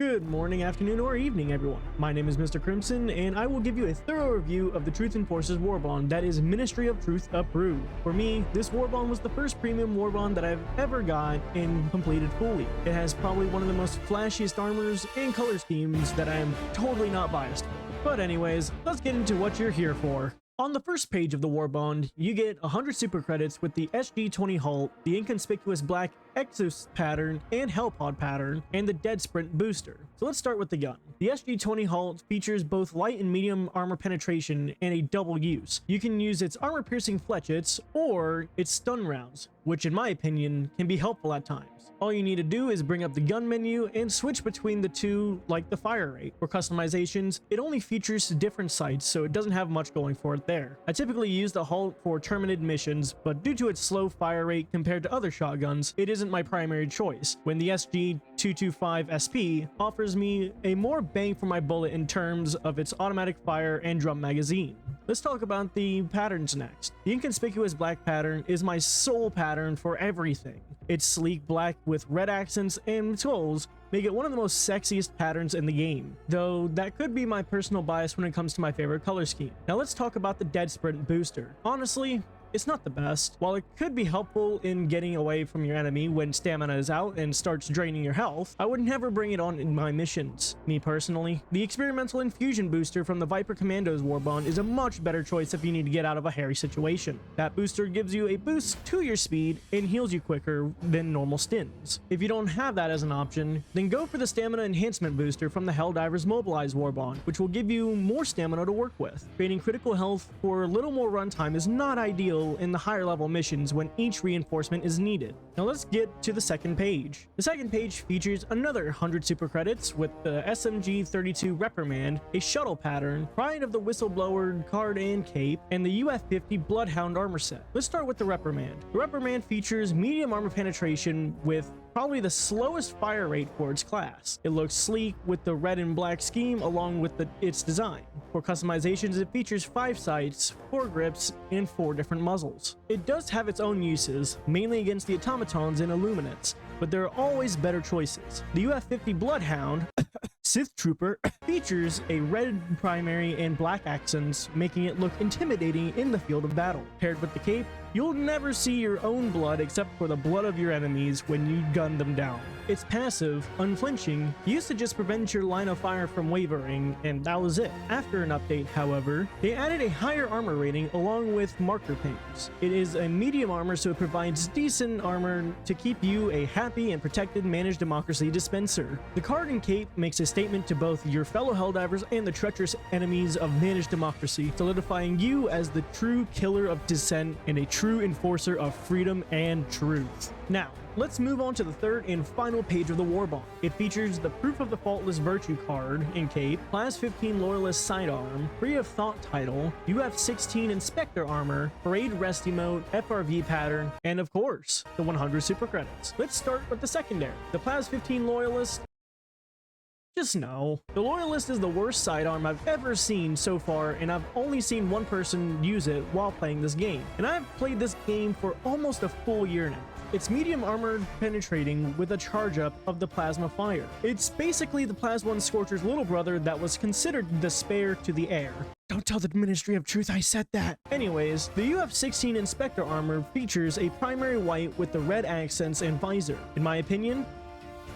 Good morning, afternoon, or evening, everyone. My name is Mr. Crimson, and I will give you a thorough review of the Truth Enforces Warbond that is Ministry of Truth approved. For me, this Warbond was the first premium Warbond that I've ever got and completed fully. It has probably one of the most flashiest armors and color schemes that I am totally not biased for. But anyways, let's get into what you're here for. On the first page of the Warbond, you get 100 super credits with the SG-20 Halt, the inconspicuous black Exos pattern and Hellpod pattern, and the Dead Sprint booster. So let's start with the gun. The SG-20 Halt features both light and medium armor penetration and a double use. You can use its armor-piercing fletchets or its stun rounds, which in my opinion can be helpful at times. All you need to do is bring up the gun menu and switch between the two like the fire rate. For customizations, it only features different sights, so it doesn't have much going for it there. I typically use the Halt for terminated missions, but due to its slow fire rate compared to other shotguns, it isn't my primary choice, when the SG-225 SP offers me a more bang for my bullet in terms of its automatic fire and drum magazine. Let's talk about the patterns next. The inconspicuous black pattern is my sole pattern for everything. Its sleek black with red accents and skulls make it one of the most sexiest patterns in the game, though that could be my personal bias when it comes to my favorite color scheme. Now let's talk about the Dead Sprint booster. Honestly, it's not the best. While it could be helpful in getting away from your enemy when stamina is out and starts draining your health, I would never bring it on in my missions. Me personally, the experimental infusion booster from the Viper Commandos Warbond is a much better choice if you need to get out of a hairy situation. That booster gives you a boost to your speed and heals you quicker than normal stins. If you don't have that as an option, then go for the stamina enhancement booster from the Helldivers Mobilized Warbond, which will give you more stamina to work with. Creating critical health for a little more runtime is not ideal in the higher level missions when each reinforcement is needed. Now let's get to the second page. The second page features another 100 super credits with the SMG-32 Reprimand, a shuttle pattern, Pride of the Whistleblower card and cape, and the UF-50 Bloodhound armor set. Let's start with the Reprimand. The Reprimand features medium armor penetration with probably the slowest fire rate for its class. It looks sleek with the red and black scheme along with its design. For customizations, it features 5 sights, 4 grips, and 4 different muzzles. It does have its own uses, mainly against the automatons and illuminates, but there are always better choices. The UF-50 Bloodhound Sith Trooper features a red primary and black accents, making it look intimidating in the field of battle. Paired with the cape, you'll never see your own blood except for the blood of your enemies when you gun them down. Its passive, Unflinching, used to just prevent your line of fire from wavering, and that was it. After an update, however, they added a higher armor rating along with marker pings. It is a medium armor, so it provides decent armor to keep you a happy and protected managed democracy dispenser. The card and cape makes a statement to both your fellow Helldivers and the treacherous enemies of managed democracy, solidifying you as the true killer of dissent and a true enforcer of freedom and truth. Now, let's move on to the third and final page of the Warbond. It features the Proof of the Faultless Virtue card and cape, Class 15 Loyalist sidearm, Free of Thought title, UF-16 Inspector armor, Parade Rest emote, FRV pattern, and of course, the 100 super credits. Let's start with the secondary. The Class 15 Loyalist. Just no. The Loyalist is the worst sidearm I've ever seen so far, and I've only seen one person use it while playing this game. And I've played this game for almost a full year now. It's medium armored penetrating with a charge up of the plasma fire. It's basically the Plasma Scorcher's little brother that was considered the spare to the air. Don't tell the Ministry of Truth I said that. Anyways, the UF-16 Inspector armor features a primary white with the red accents and visor. In my opinion,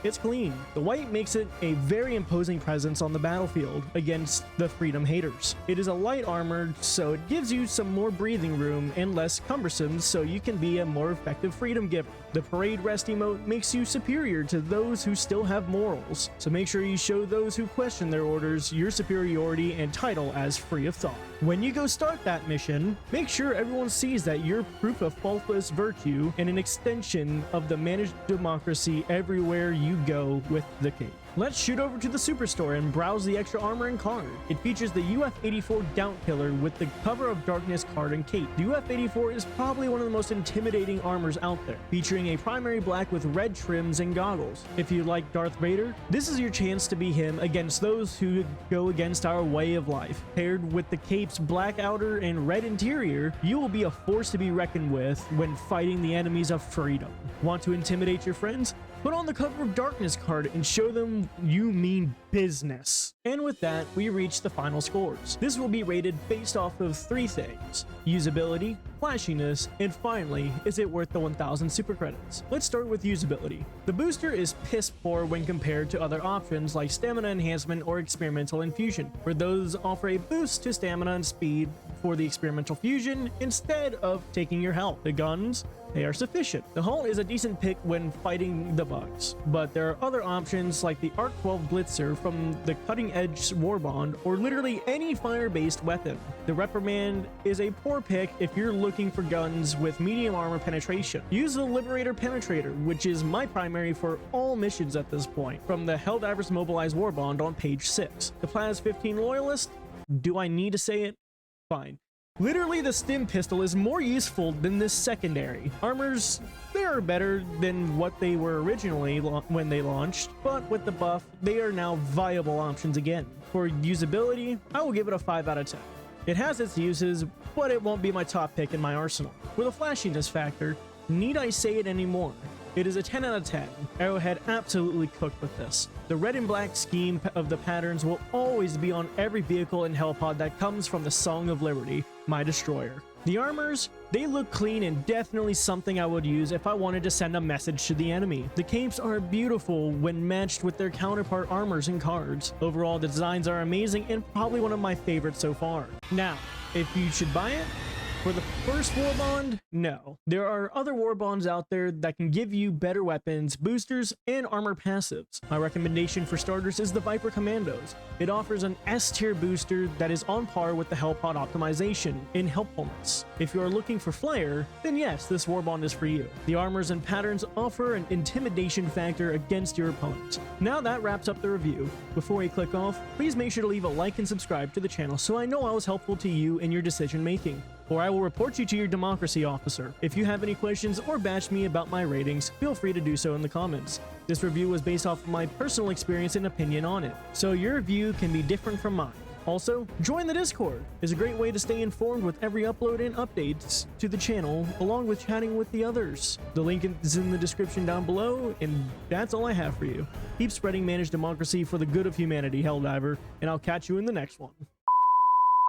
it's clean. The white makes it a very imposing presence on the battlefield against the freedom haters. It is a light armored, so it gives you some more breathing room and less cumbersome, so you can be a more effective freedom giver. The Parade Rest emote makes you superior to those who still have morals, so make sure you show those who question their orders your superiority and title as Free of Thought. When you go start that mission, make sure everyone sees that you're Proof of Faultless Virtue and an extension of the managed democracy everywhere you go with the cape. Let's shoot over to the Superstore and browse the extra armor and card. It features the UF-84 Doubt Killer with the Cover of Darkness card and cape. The UF-84 is probably one of the most intimidating armors out there, featuring a primary black with red trims and goggles. If you like Darth Vader, this is your chance to be him against those who go against our way of life. Paired with the cape's black outer and red interior, you will be a force to be reckoned with when fighting the enemies of freedom. Want to intimidate your friends? Put on the Cover of Darkness card and show them you mean business. And with that, we reach the final scores. This will be rated based off of 3 things: usability, flashiness, and finally, is it worth the 1000 super credits? Let's start with usability. The booster is piss poor when compared to other options like stamina enhancement or experimental infusion, where those offer a boost to stamina and speed for the experimental fusion instead of taking your health. The guns, they are sufficient. The hull is a decent pick when fighting the bugs, but there are other options like the Arc 12 Blitzer from the cutting edge Warbond, or literally any fire-based weapon. The Reprimand is a poor pick if you're looking for guns with medium armor penetration. Use the Liberator Penetrator, which is my primary for all missions at this point, from the Helldivers Mobilized Warbond on page 6. The Plaz 15 Loyalist, do I need to say it? Fine. Literally, the stim pistol is more useful than this secondary. Armors, they are better than what they were originally when they launched, but with the buff, they are now viable options again. For usability, I will give it a 5 out of 10. It has its uses, but it won't be my top pick in my arsenal. With a flashiness factor, need I say it anymore? It is a 10 out of 10. Arrowhead absolutely cooked with this. The red and black scheme of the patterns will always be on every vehicle and Hellpod that comes from the Song of Liberty, my destroyer. The armors, they look clean and definitely something I would use if I wanted to send a message to the enemy. The capes are beautiful when matched with their counterpart armors and cards. Overall, the designs are amazing and probably one of my favorites so far. Now, if you should buy it, for the first Warbond, no. There are other Warbonds out there that can give you better weapons, boosters, and armor passives. My recommendation for starters is the Viper Commandos. It offers an S-tier booster that is on par with the Hellpod optimization in helpfulness. If you are looking for flair, then yes, this Warbond is for you. The armors and patterns offer an intimidation factor against your opponent. Now that wraps up the review. Before you click off, please make sure to leave a like and subscribe to the channel so I know I was helpful to you in your decision making, or I will report you to your democracy officer. If you have any questions or bash me about my ratings, feel free to do so in the comments. This review was based off of my personal experience and opinion on it, so your view can be different from mine. Also, join the Discord. It's a great way to stay informed with every upload and updates to the channel, along with chatting with the others. The link is in the description down below, and that's all I have for you. Keep spreading managed democracy for the good of humanity, Helldiver, and I'll catch you in the next one.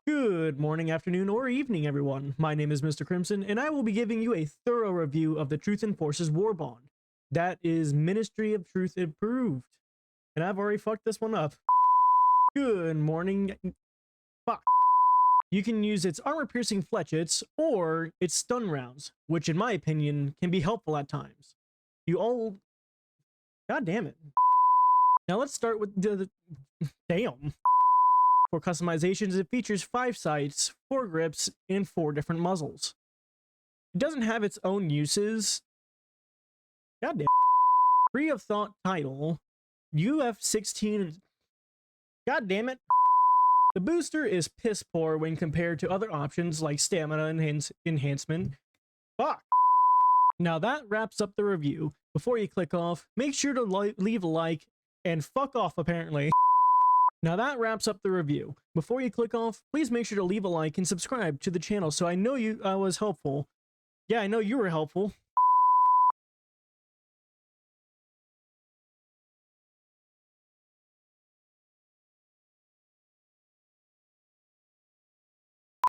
Good morning, afternoon, or evening, everyone. My name is Mr. Crimson, and I will be giving you a thorough review of the Truth and Forces Warbond. That is Ministry of Truth approved. And I've already fucked this one up. Good morning. Fuck. You can use its armor-piercing fletchets or its stun rounds, which in my opinion can be helpful at times. You all... God damn it. Now let's start with the... Damn. For customizations, it features 5 sights, 4 grips, and 4 different muzzles. It doesn't have its own uses. Goddamn. Free of thought title. UF-16. God damn it. The booster is piss poor when compared to other options like stamina enhancement. Fuck. Now that wraps up the review. Before you click off, make sure to leave a like and fuck off apparently. Now that wraps up the review. Before you click off, please make sure to leave a like and subscribe to the channel so I know I was helpful. Yeah, I know you were helpful.